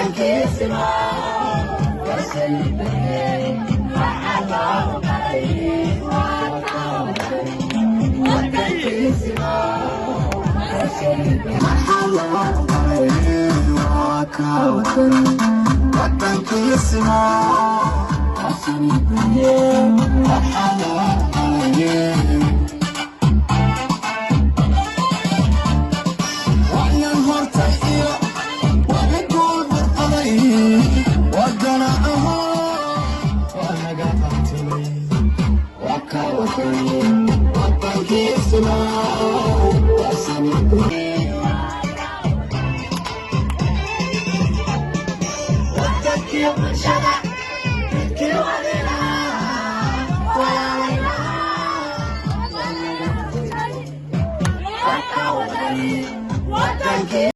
wadankiisima wasalibay waxaa qaray wadankiisima wasalibay waxaa qaray wadankiisima wasalibay waxaa qaray Thank you.